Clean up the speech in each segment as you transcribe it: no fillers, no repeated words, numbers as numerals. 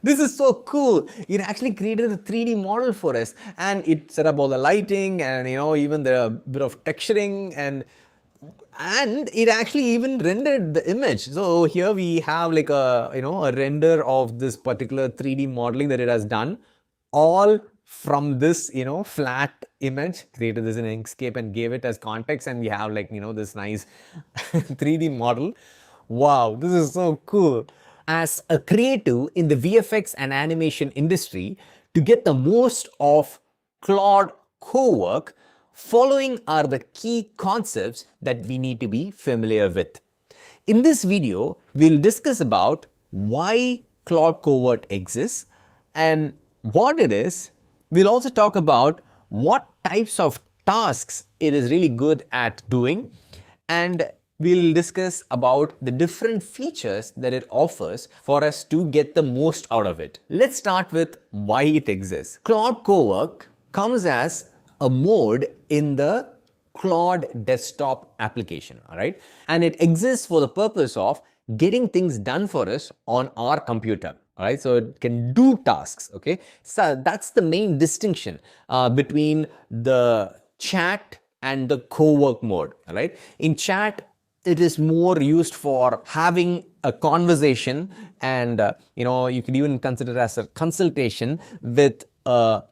This is so cool. It actually created a 3D model for us, and it set up all the lighting and even the bit of texturing, and it actually even rendered the image. So here we have like a render of this particular 3D modeling that it has done, all from this flat image. Created this in Inkscape and gave it as context, and we have like this nice 3D model. Wow, this is so cool. As a creative in the VFX and animation industry, to get the most of Claude Cowork, following are the key concepts that we need to be familiar with. In this video, we'll discuss about why Claude Cowork exists and what it is. We'll also talk about what types of tasks it is really good at doing, and we'll discuss about the different features that it offers for us to get the most out of it. Let's start with why it exists. Claude Cowork comes as a mode in the Claude desktop application, all right? And it exists for the purpose of getting things done for us on our computer. All right, so it can do tasks. Okay, so that's the main distinction between the chat and the co-work mode. All right, in chat, it is more used for having a conversation, and you could even consider it as a consultation with a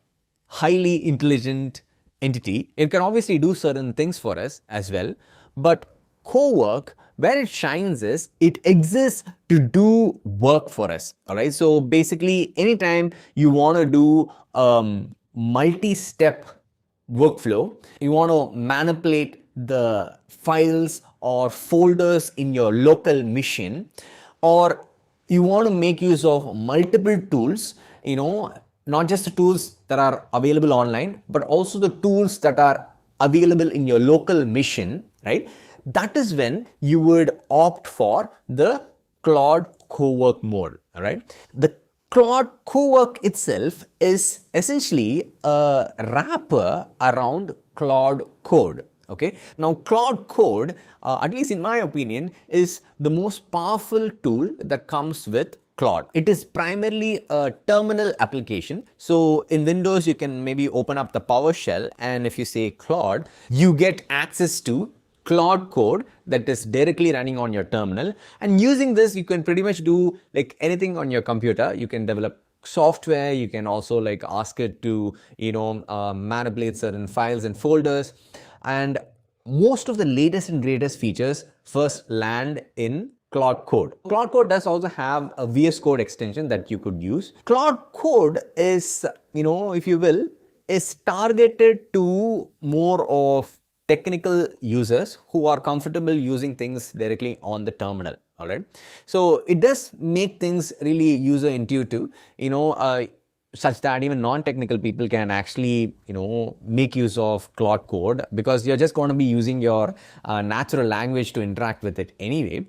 highly intelligent entity. It can obviously do certain things for us as well, but co-work, where it shines is it exists to do work for us. All right, so basically anytime you want to do multi-step workflow, you want to manipulate the files or folders in your local machine, or you want to make use of multiple tools, not just the tools that are available online, but also the tools that are available in your local machine, right? That is when you would opt for the Claude Cowork mode, all right? The Claude Cowork itself is essentially a wrapper around Claude Code, okay? Now, Claude Code, at least in my opinion, is the most powerful tool that comes with Claude. It is primarily a terminal application. So in Windows, you can maybe open up the PowerShell, and if you say Claude, you get access to Claude Code that is directly running on your terminal. And using this, you can pretty much do like anything on your computer. You can develop software. You can also like ask it to, manipulate certain files and folders. And most of the latest and greatest features first land in Claude Code. Claude Code does also have a VS Code extension that you could use. Claude Code is, if you will, is targeted to more of technical users who are comfortable using things directly on the terminal. All right, so it does make things really user intuitive, such that even non-technical people can actually make use of Claude Code, because you're just going to be using your natural language to interact with it anyway.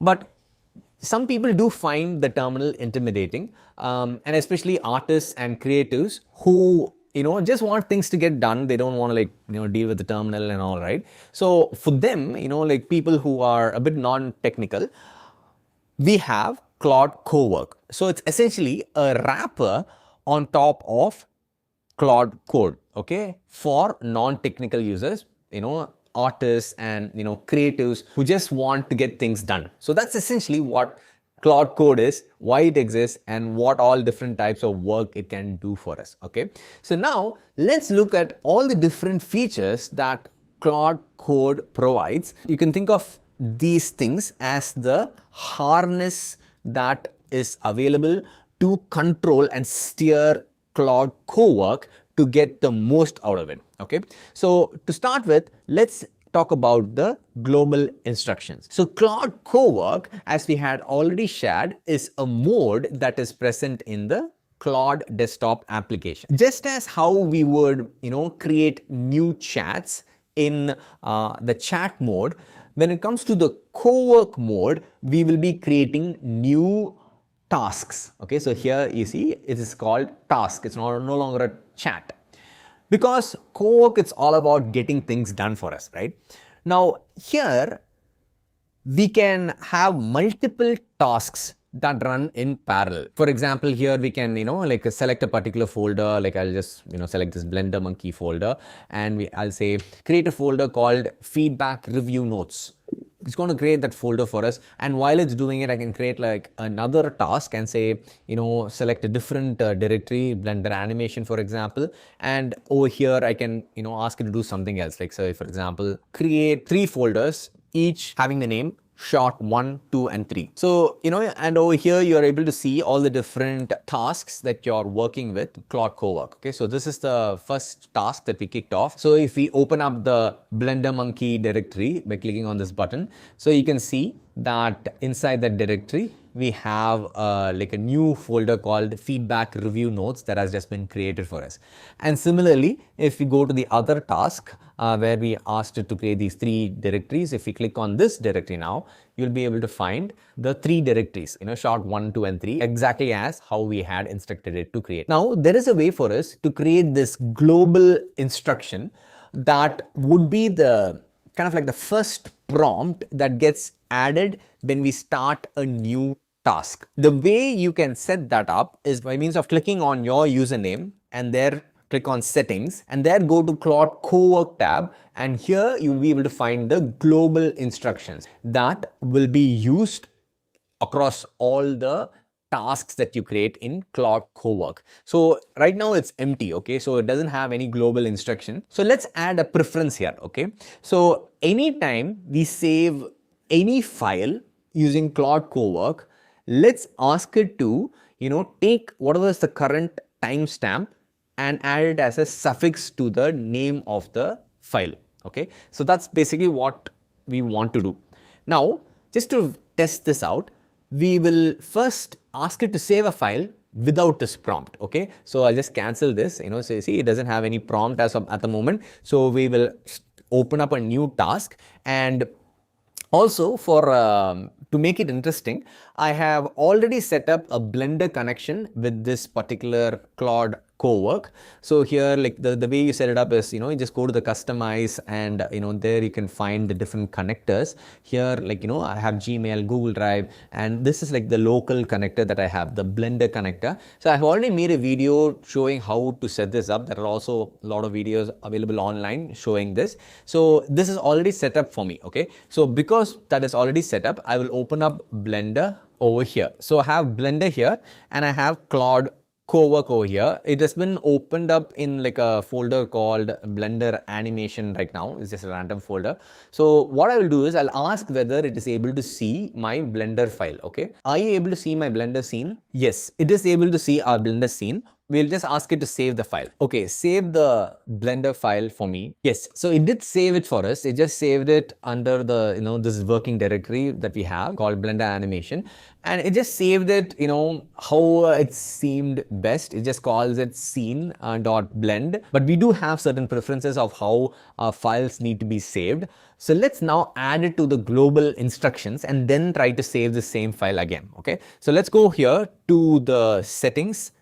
But some people do find the terminal intimidating, and especially artists and creatives who just want things to get done. They don't want to deal with the terminal and all, right? So for them, like people who are a bit non-technical, we have Claude Cowork. So it's essentially a wrapper on top of Claude Code, okay, for non-technical users, artists and creatives who just want to get things done. So that's essentially what Claude Code is, why it exists, and what all different types of work it can do for us. Okay, so now let's look at all the different features that Claude Code provides. You can think of these things as the harness that is available to control and steer Claude Cowork to get the most out of it. Okay, so to start with, let's talk about the global instructions. So Claude Cowork, as we had already shared, is a mode that is present in the Claude desktop application. Just as how we would, create new chats in the chat mode, when it comes to the Cowork mode, we will be creating new tasks. Okay, so here you see it is called task. It's no longer a chat. Because Cowork, it's all about getting things done for us, right? Now, here we can have multiple tasks that run in parallel. For example, here we can, like select a particular folder, like I'll just, select this Blender Monkey folder, and I'll say create a folder called feedback review notes. It's going to create that folder for us, and while it's doing it, I can create like another task and say, select a different directory, Blender animation, for example, and over here I can, ask it to do something else. Like, say, for example, create 3 folders, each having the name shot 1, 2, and 3. So, and over here you are able to see all the different tasks that you're working with Claude Cowork. Okay, so this is the first task that we kicked off. So if we open up the Blender Monkey directory by clicking on this button, so you can see that inside that directory we have like a new folder called feedback review notes that has just been created for us. And similarly, if we go to the other task where we asked it to create these 3 directories, if we click on this directory now, you'll be able to find the 3 directories, short 1, 2, and 3, exactly as how we had instructed it to create. Now, there is a way for us to create this global instruction that would be the kind of like the first prompt that gets added when we start a new task. The way you can set that up is by means of clicking on your username and there click on settings and there go to Claude Cowork tab, and here you'll be able to find the global instructions that will be used across all the tasks that you create in Claude Cowork. So right now it's empty, okay? So it doesn't have any global instruction. So let's add a preference here, okay? So anytime we save any file using Claude Cowork, let's ask it to, take whatever is the current timestamp and add it as a suffix to the name of the file, okay? So that's basically what we want to do. Now, just to test this out, we will first ask it to save a file without this prompt, okay? So I'll just cancel this, so see, it doesn't have any prompt as of at the moment. So we will open up a new task, and also for to make it interesting, I have already set up a Blender connection with this particular Claude Cowork. So here, like the way you set it up is, you just go to the customize and, there you can find the different connectors. Here, like, I have Gmail, Google Drive, and this is like the local connector that I have, the Blender connector. So I've already made a video showing how to set this up. There are also a lot of videos available online showing this. So this is already set up for me, okay? So because that is already set up, I will open up Blender over here. So I have Blender here and I have Claude Cowork over here. It has been opened up in like a folder called Blender animation right now. It's just a random folder. So what I will do is I'll ask whether it is able to see my Blender file, okay? Are you able to see my Blender scene? Yes, it is able to see our Blender scene. We'll just ask it to save the file. Okay, save the Blender file for me. Yes, so it did save it for us. It just saved it under the, this working directory that we have called Blender animation. And it just saved it, how it seemed best. It just calls it scene.blend. But we do have certain preferences of how our files need to be saved. So let's now add it to the global instructions and then try to save the same file again, okay? So let's go here to the settings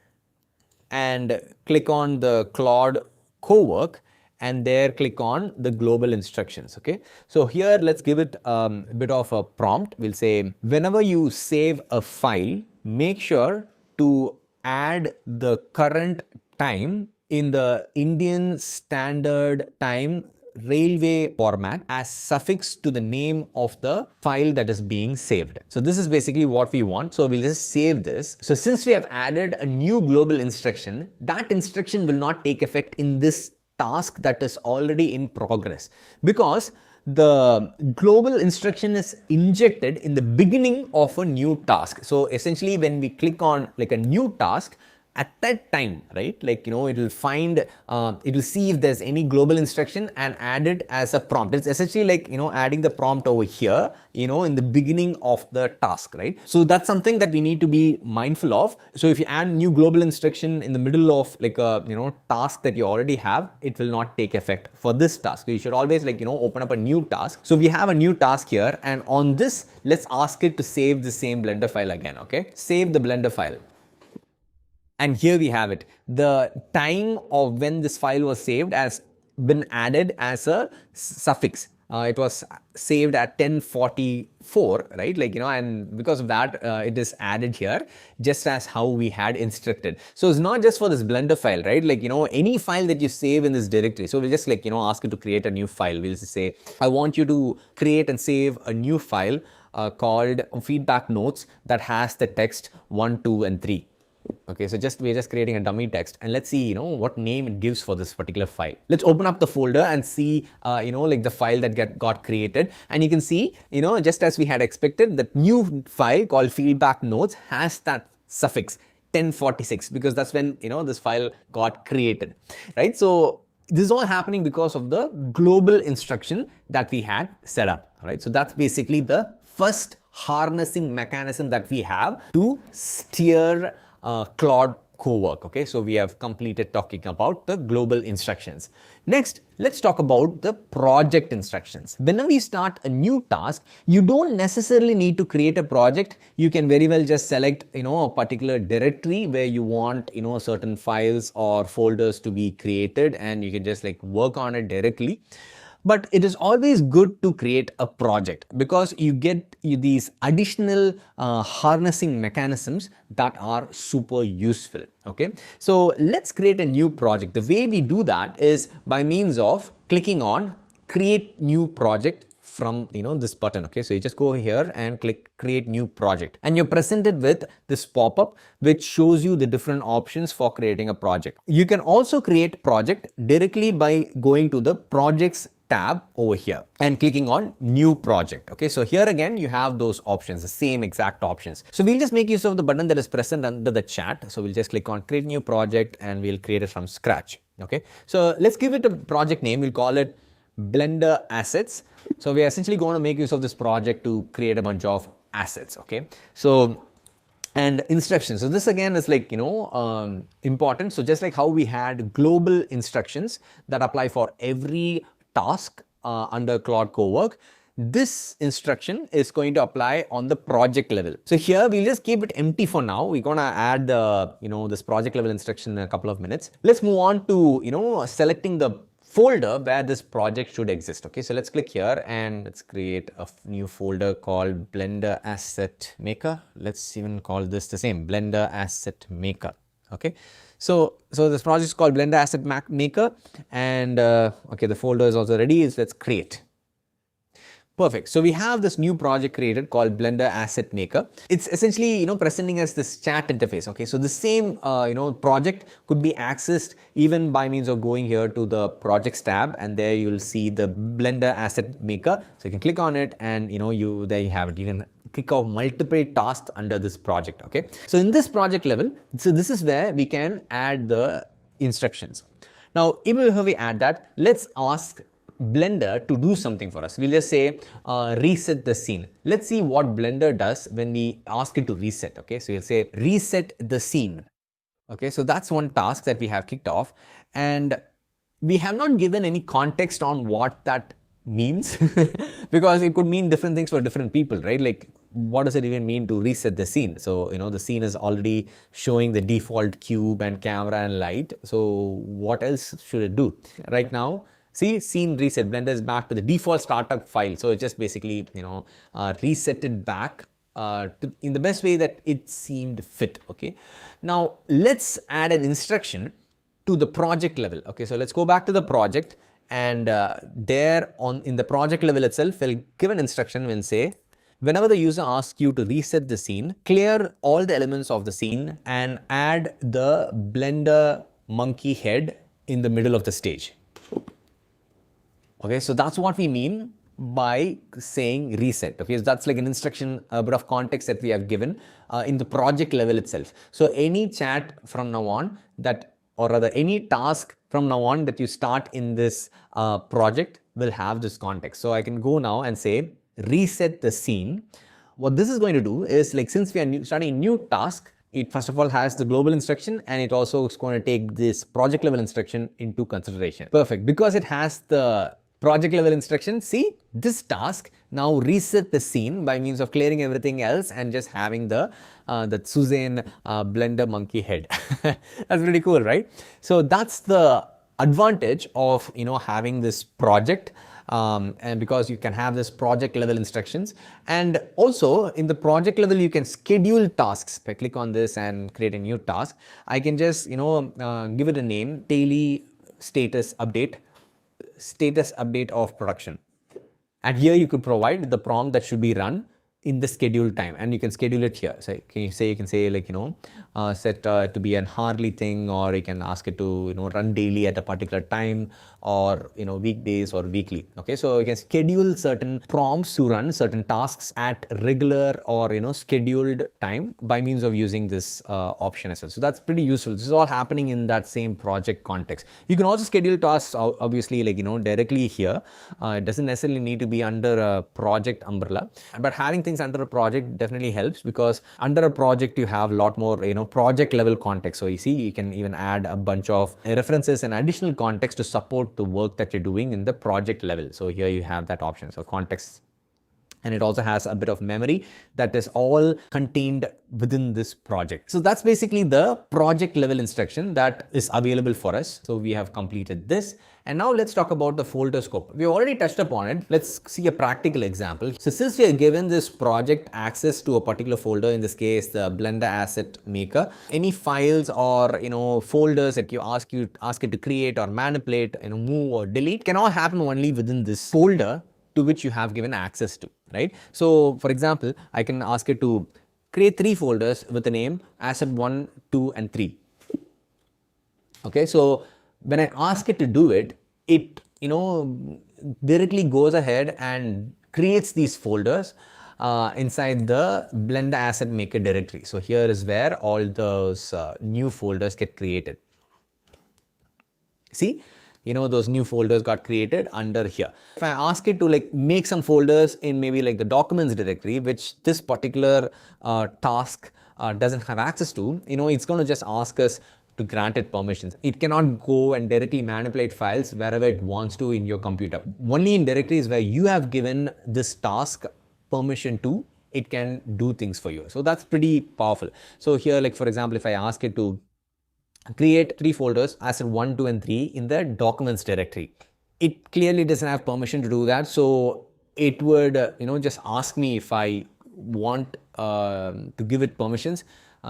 and click on the Claude Cowork and there click on the global instructions, okay? So here let's give it a bit of a prompt. We'll say whenever you save a file, make sure to add the current time in the Indian Standard Time railway format as suffix to the name of the file that is being saved. So this is basically what we want. So we'll just save this. So since we have added a new global instruction, that instruction will not take effect in this task that is already in progress, because the global instruction is injected in the beginning of a new task. So essentially when we click on like a new task, at that time, right, like, it will find, it will see if there's any global instruction and add it as a prompt. It's essentially like, adding the prompt over here, in the beginning of the task, right? So that's something that we need to be mindful of. So if you add new global instruction in the middle of like a, task that you already have, it will not take effect for this task. So you should always like, open up a new task. So we have a new task here, and on this, let's ask it to save the same Blender file again, okay? Save the Blender file. And here we have it. The time of when this file was saved has been added as a suffix. it was saved at 1044, right? Like, and because of that, it is added here just as how we had instructed. So it's not just for this Blender file, right? Like, any file that you save in this directory. So we'll just like, ask it to create a new file. We'll just say, I want you to create and save a new file called feedback notes that has the text 1, 2, and 3. Okay, so we're just creating a dummy text, and let's see, what name it gives for this particular file. Let's open up the folder and see, like the file that got created, and you can see, just as we had expected, the new file called feedback notes has that suffix 1046 because that's when, this file got created, right? So this is all happening because of the global instruction that we had set up, right? So that's basically the first harnessing mechanism that we have to steer Claude Cowork. Okay, so we have completed talking about the global instructions. Next, let's talk about the project instructions. Whenever you start a new task, you don't necessarily need to create a project. You can very well just select, a particular directory where you want, certain files or folders to be created, and you can just like work on it directly. But it is always good to create a project because you get these additional harnessing mechanisms that are super useful. Okay, so let's create a new project. The way we do that is by means of clicking on create new project from this button. Okay, so you just go here and click create new project, and you're presented with this pop-up which shows you the different options for creating a project. You can also create project directly by going to the projects tab over here and clicking on new project. Okay, so here again you have those options, the same exact options. So we'll just make use of the button that is present under the chat. So we'll just click on create new project and we'll create it from scratch. Okay, so let's give it a project name. We'll call it Blender Assets. So we are essentially going to make use of this project to create a bunch of assets. Okay, so and instructions. So this again is like, important. So just like how we had global instructions that apply for every task under Claude Cowork, this instruction is going to apply on the project level. So here we'll just keep it empty for now. We're going to add the, this project level instruction in a couple of minutes. Let's move on to, selecting the folder where this project should exist. Okay, so let's click here and let's create a new folder called Blender Asset Maker. Let's even call this the same, Blender Asset Maker. Okay, so this project is called Blender Asset Maker, and okay, the folder is also ready. So let's create. Perfect. So we have this new project created called Blender Asset Maker. It's essentially, presenting us this chat interface. Okay, so the same, project could be accessed even by means of going here to the projects tab, and there you'll see the Blender Asset Maker. So you can click on it, and there you have it. You can kick off multiple tasks under this project. Okay, so in this project level, so this is where we can add the instructions. Now, even before we add that, let's ask Blender to do something for us. We'll just say reset the scene. Let's see what Blender does when we ask it to reset. Okay, so you'll say reset the scene. Okay, so that's one task that we have kicked off, and we have not given any context on what that means because it could mean different things for different people, right? Like, what does it even mean to reset the scene? So, the scene is already showing the default cube and camera and light. So what else should it do? Right now, see, scene reset, Blender is back to the default startup file. So it just basically, reset it back in the best way that it seemed fit. Okay, now let's add an instruction to the project level. Okay, so let's go back to the project, and in the project level itself, we'll give an instruction. We'll say, whenever the user asks you to reset the scene, clear all the elements of the scene and add the Blender monkey head in the middle of the stage. Okay, so that's what we mean by saying reset. Okay, so that's like an instruction, a bit of context that we have given in the project level itself. So any chat from now on or rather any task from now on that you start in this project will have this context. So I can go now and say reset the scene. What this is going to do is, like, since we are starting a new task, it first of all has the global instruction, and it also is going to take this project level instruction into consideration. Perfect. Because it has the project level instruction, see, this task now reset the scene by means of clearing everything else and just having the Suzanne Blender monkey head. That's pretty cool, right? So that's the advantage of having this project and because you can have this project level instructions. And also in the project level, you can schedule tasks. If I click on this and create a new task, I can just, give it a name, daily status update of production. And here you could provide the prompt that should be run in the scheduled time, and you can schedule it here. So you can say like, set to be an hourly thing, or you can ask it to, run daily at a particular time, or, weekdays or weekly. Okay, so you can schedule certain prompts to run certain tasks at regular or, scheduled time by means of using this option as well. So that's pretty useful. This is all happening in that same project context. You can also schedule tasks, obviously, like, directly here. It doesn't necessarily need to be under a project umbrella, but having things under a project definitely helps, because under a project you have a lot more, project level context. So you see, you can even add a bunch of references and additional context to support the work that you're doing in the project level. So here you have that option, so context. And it also has a bit of memory that is all contained within this project. So that's basically the project level instruction that is available for us. So we have completed this. And now let's talk about the folder scope. We already touched upon it. Let's see a practical example. So since we are given this project access to a particular folder, in this case, the Blender Asset Maker, any files or, folders that you ask it to create or manipulate, move or delete can all happen only within this folder to which you have given access to, right? So for example, I can ask it to create 3 folders with the name asset 1, 2, and 3. Okay, so when I ask it to do it, it, directly goes ahead and creates these folders inside the Blender Asset Maker directory. So here is where all those new folders get created. See? Those new folders got created under here. If I ask it to like make some folders in maybe like the documents directory, which this particular task doesn't have access to, it's going to just ask us to grant it permissions. It cannot go and directly manipulate files wherever it wants to in your computer. Only in directories where you have given this task permission to, it can do things for you. So that's pretty powerful. So here, like for example, if I ask it to create 3 folders, asset 1, 2, and 3 in the documents directory, it clearly doesn't have permission to do that. So it would, just ask me if I want to give it permissions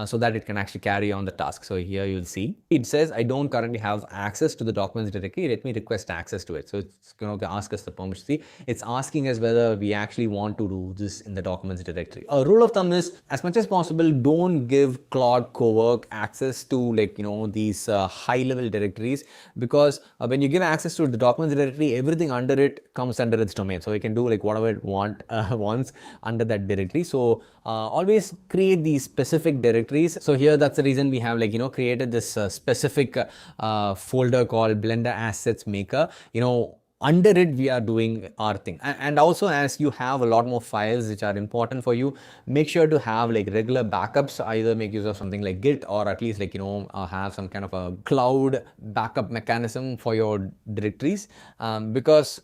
so that it can actually carry on the task. So here you'll see it says I don't currently have access to the documents directory. Let me request access to it. So it's going to ask us the permission. See, it's asking us whether we actually want to do this in the documents directory. A rule of thumb is, as much as possible, don't give Claude Cowork access to like these high level directories, because when you give access to the documents directory, everything under it comes under its domain. So it can do like whatever it wants under that directory. So always create these specific directories. So here, that's the reason we have like, created this specific folder called Blender Assets Maker. Under it, we are doing our thing. And also, as you have a lot more files which are important for you, make sure to have like regular backups. Either make use of something like Git, or at least like, have some kind of a cloud backup mechanism for your directories, because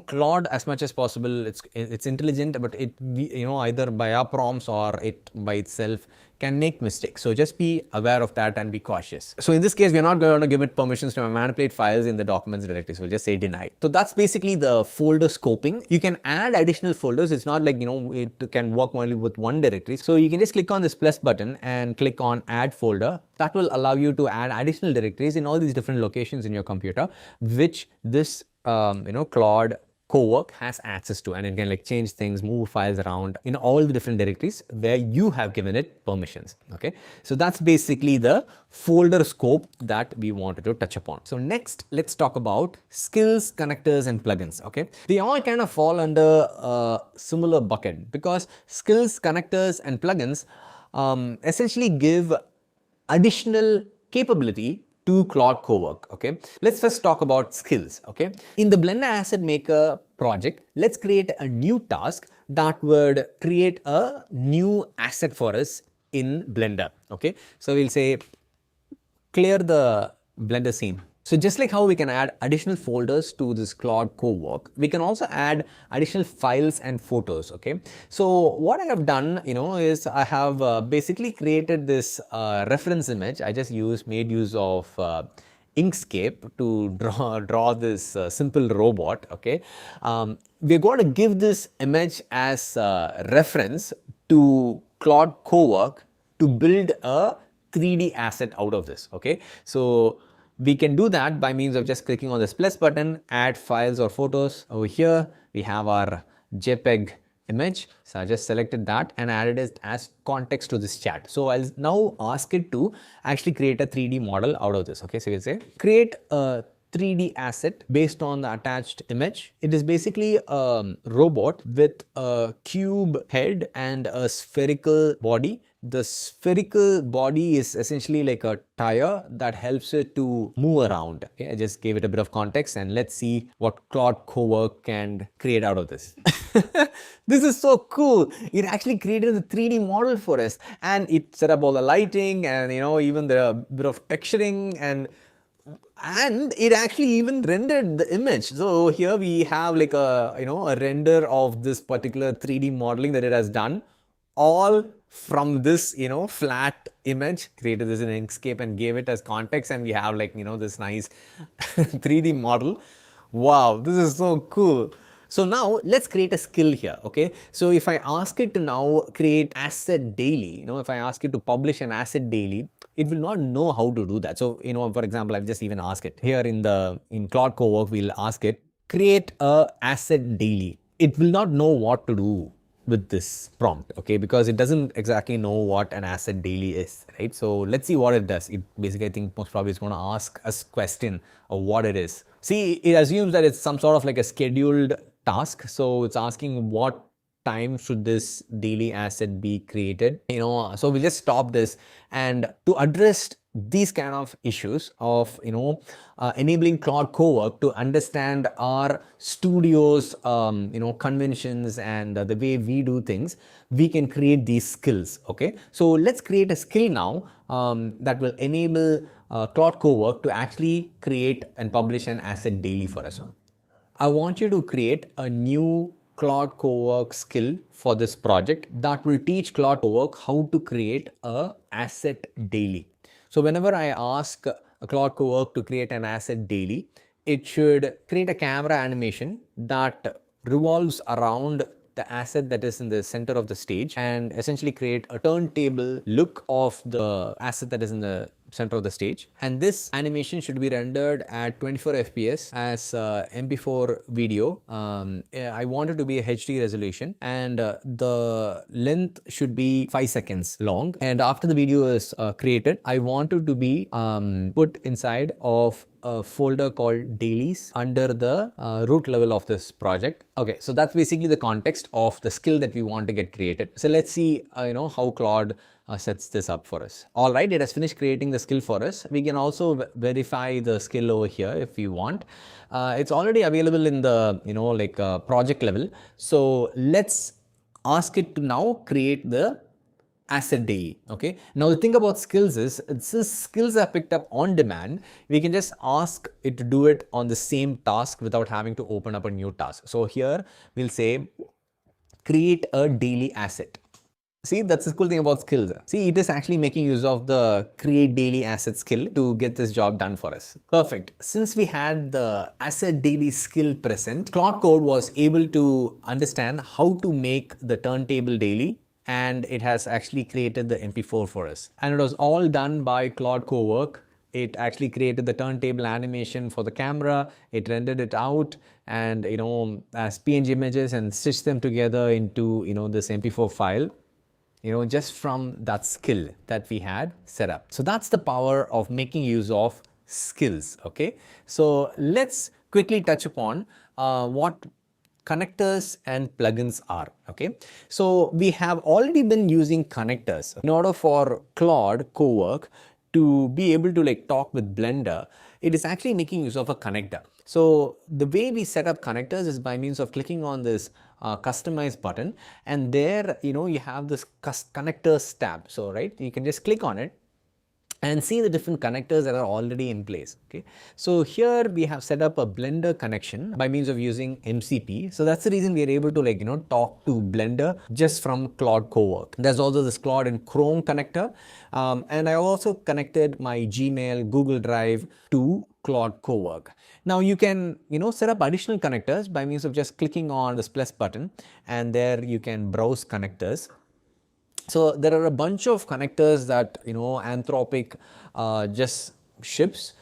Claude, as much as possible, it's intelligent, but it, either by our prompts or it by itself can make mistakes. So just be aware of that and be cautious. So in this case, we're not going to give it permissions to manipulate files in the documents directory. So we'll just say denied. So that's basically the folder scoping. You can add additional folders. It's not like, it can work only with one directory. So you can just click on this plus button and click on add folder. That will allow you to add additional directories in all these different locations in your computer, which this Claude Cowork has access to, and it can like change things, move files around in all the different directories where you have given it permissions. Okay, so that's basically the folder scope that we wanted to touch upon. So next, let's talk about skills, connectors, and plugins. Okay, they all kind of fall under a similar bucket, because skills, connectors, and plugins essentially give additional capability to Claude Cowork. Okay, let's first talk about skills. Okay, in the Blender Asset Maker project, let's create a new task that would create a new asset for us in Blender. Okay, so we'll say clear the Blender scene. So just like how we can add additional folders to this Claude Cowork, we can also add additional files and photos. Okay, so what I have done, is I have basically created this reference image. I just made use of Inkscape to draw this simple robot. Okay, we're going to give this image as reference to Claude Cowork to build a 3D asset out of this. Okay, so we can do that by means of just clicking on this plus button, add files or photos. Over here we have our JPEG image. So I just selected that and added it as context to this chat. So I'll now ask it to actually create a 3D model out of this. Okay, so you say create a 3D asset based on the attached image. It is basically a robot with a cube head and a spherical body. The spherical body is essentially like a tire that helps it to move around. Okay, I just gave it a bit of context, and let's see what Claude Cowork can create out of this. This is so cool. It actually created a 3D model for us, and it set up all the lighting and even the bit of texturing, and it actually even rendered the image. So here we have like a a render of this particular 3D modeling that it has done, all from this flat image. Created this in Inkscape and gave it as context, and we have like this nice 3D model. Wow, this is so cool. So now let's create a skill here. Okay, so if I ask it to now create asset daily, if I ask it to publish an asset daily, it will not know how to do that. So for example, I've just even asked it here in Claude Cowork, we'll ask it create a asset daily. It will not know what to do with this prompt, okay, because it doesn't exactly know what an asset daily is, right? So let's see what it does. It basically, I think most probably is going to ask us question of what it is. See, it assumes that it's some sort of like a scheduled task. So it's asking what time should this daily asset be created, so we'll just stop this. And to address these kind of issues of enabling Claude Cowork to understand our studio's conventions and the way we do things, we can create these skills. Okay, so let's create a skill now that will enable Claude Cowork to actually create and publish an asset daily for us. I want you to create a new Claude Cowork skill for this project that will teach Claude Cowork how to create a asset daily. So whenever I ask Claude Cowork to create an asset daily, it should create a camera animation that revolves around the asset that is in the center of the stage and essentially create a turntable look of the asset that is in the center of the stage. And this animation should be rendered at 24 FPS as MP4 video. I want it to be a HD resolution, and the length should be 5 seconds long. And after the video is created, I want it to be put inside of a folder called dailies under the root level of this project. Okay, so that's basically the context of the skill that we want to get created. So let's see how Claude sets this up for us. All right, it has finished creating the skill for us. We can also verify the skill over here if we want. It's already available in the project level. So let's ask it to now create the asset daily. Okay, now the thing about skills is, since skills are picked up on demand, we can just ask it to do it on the same task without having to open up a new task. So here we'll say create a daily asset. See, that's the cool thing about skills. See, it is actually making use of the create daily asset skill to get this job done for us. Perfect. Since we had the asset daily skill present, Claude Code was able to understand how to make the turntable daily, and it has actually created the MP4 for us. And it was all done by Claude Cowork. It actually created the turntable animation for the camera. It rendered it out and as PNG images and stitched them together into this MP4 file. Just from that skill that we had set up. So that's the power of making use of skills. Okay, so let's quickly touch upon what connectors and plugins are. Okay, so we have already been using connectors in order for Claude Cowork to be able to talk with Blender. It is actually making use of a connector. So the way we set up connectors is by means of clicking on this customize button, and there you have this connectors tab. So right, you can just click on it, and see the different connectors that are already in place. Okay, so here we have set up a Blender connection by means of using MCP. So that's the reason we are able to talk to Blender just from Claude Cowork. There's also this Claude and Chrome connector, and I also connected my Gmail, Google Drive to Claude Cowork. Now you can set up additional connectors by means of just clicking on this plus button, and there you can browse connectors. So there are a bunch of connectors that Anthropic just ships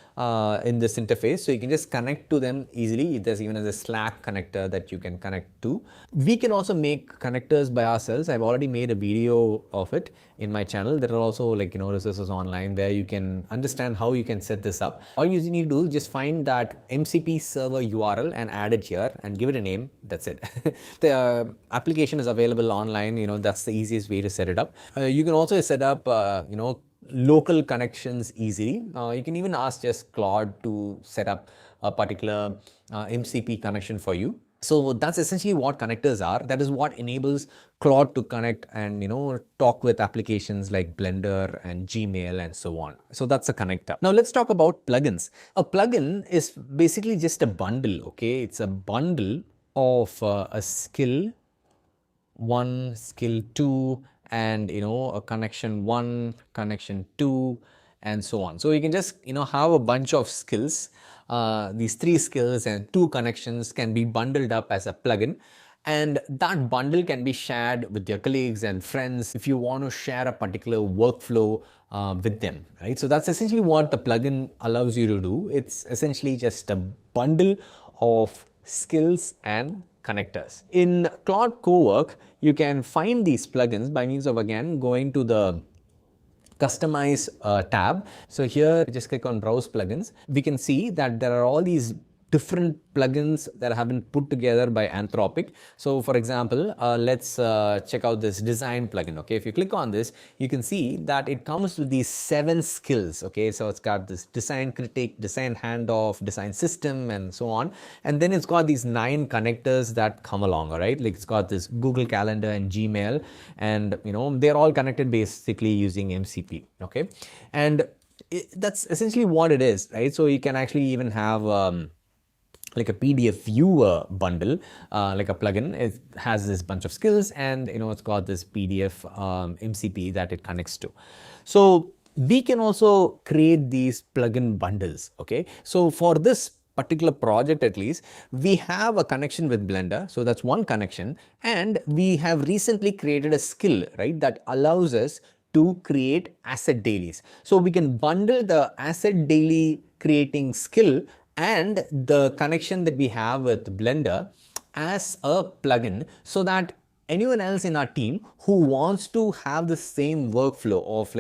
in this interface, so you can just connect to them easily. There's even a Slack connector that you can connect to. We can also make connectors by ourselves. I've already made a video of it in my channel. There are also resources online where you can understand how you can set this up. All you need to do is just find that MCP server URL and add it here and give it a name. That's it. The application is available online. That's the easiest way to set it up. You can also set up local connections easily. You can even ask just Claude to set up a particular MCP connection for you. So that's essentially what connectors are. That is what enables Claude to connect and talk with applications like Blender and Gmail and so on. So that's a connector. Now let's talk about plugins. A plugin is basically just a bundle. Okay, it's a bundle of a skill 1, skill 2, and a connection 1, connection 2, and so on. So you can just have a bunch of skills. These 3 skills and 2 connections can be bundled up as a plugin, and that bundle can be shared with your colleagues and friends if you want to share a particular workflow with them, right? So that's essentially what the plugin allows you to do. It's essentially just a bundle of skills and connectors. In Claude Cowork, you can find these plugins by means of again going to the Customize tab. So here, just click on Browse Plugins. We can see that there are all these different plugins that have been put together by Anthropic. So for example, let's check out this design plugin. Okay, if you click on this, you can see that it comes with these 7 skills. Okay, so it's got this design critic, design handoff, design system, and so on. And then it's got these 9 connectors that come along. All right, like it's got this Google Calendar and Gmail, and they're all connected basically using MCP. Okay, and that's essentially what it is, right? So you can actually even have like a PDF viewer bundle, like a plugin. It has this bunch of skills, and it's got this PDF MCP that it connects to. So we can also create these plugin bundles. Okay, so for this particular project at least, we have a connection with Blender, so that's one connection, and we have recently created a skill, right, that allows us to create asset dailies. So we can bundle the asset daily creating skill and the connection that we have with Blender as a plugin, so that anyone else in our team who wants to have the same workflow of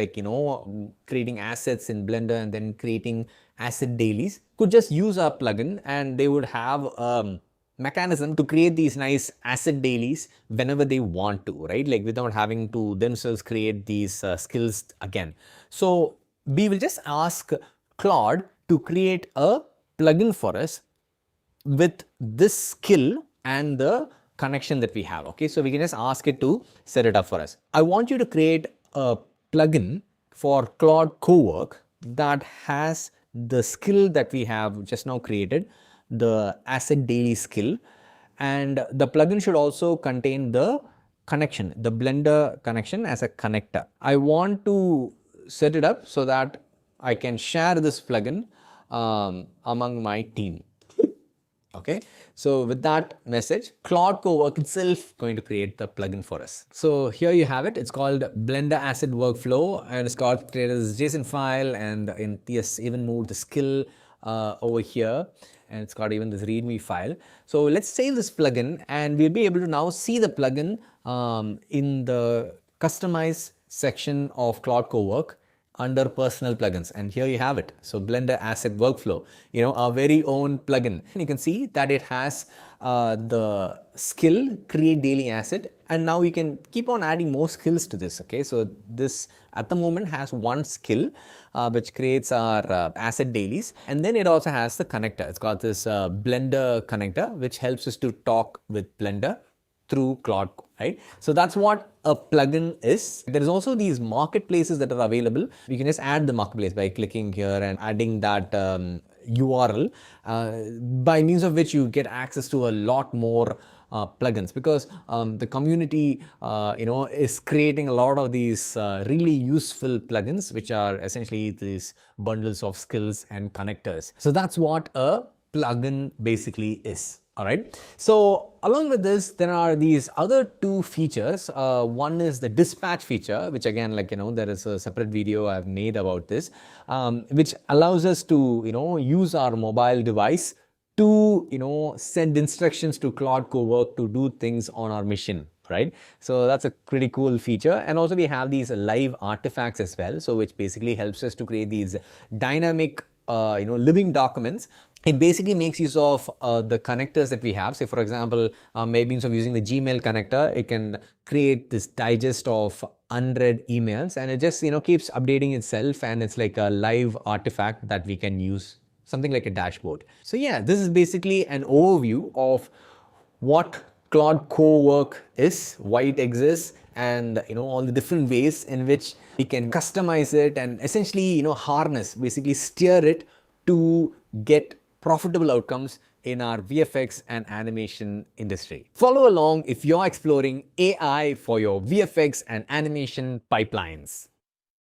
creating assets in Blender and then creating asset dailies could just use our plugin, and they would have a mechanism to create these nice asset dailies whenever they want to, right? Like without having to themselves create these skills again. So we will just ask Claude to create a plugin for us with this skill and the connection that we have. Okay, so we can just ask it to set it up for us. I want you to create a plugin for Claude Cowork that has the skill that we have just now created, the asset daily skill, and the plugin should also contain the connection, the Blender connection as a connector. I want to set it up so that I can share this plugin among my team. Okay, so with that message, Claude Cowork itself going to create the plugin for us. So here you have it. It's called Blender Asset Workflow, and it's got created as JSON file, and yes, even moved the skill over here, and it's got even this README file. So let's save this plugin, and we'll be able to now see the plugin in the Customize section of Claude Cowork under personal plugins, and here you have it. So Blender Asset Workflow, our very own plugin. And you can see that it has the skill create daily asset, and now you can keep on adding more skills to this. Okay, so this at the moment has one skill which creates our asset dailies, and then it also has the connector. It's got this Blender connector which helps us to talk with Blender through Claude, right? So that's what a plugin is. There is also these marketplaces that are available. You can just add the marketplace by clicking here and adding that URL, by means of which you get access to a lot more plugins, because the community is creating a lot of these really useful plugins, which are essentially these bundles of skills and connectors. So that's what a plugin basically is. All right. So along with this, there are these other two features. One is the dispatch feature, which again, there is a separate video I've made about this, which allows us to, use our mobile device to, send instructions to Claude Cowork to do things on our mission. Right. So that's a pretty cool feature. And also we have these live artifacts as well. So which basically helps us to create these dynamic, living documents. It basically makes use of the connectors that we have. Say, for example, maybe instead of using the Gmail connector, it can create this digest of unread emails, and it just keeps updating itself, and it's like a live artifact that we can use, something like a dashboard. So yeah, this is basically an overview of what Claude Cowork is, why it exists, and all the different ways in which we can customize it and essentially harness, basically steer it to get profitable outcomes in our VFX and animation industry. Follow along if you're exploring AI for your VFX and animation pipelines.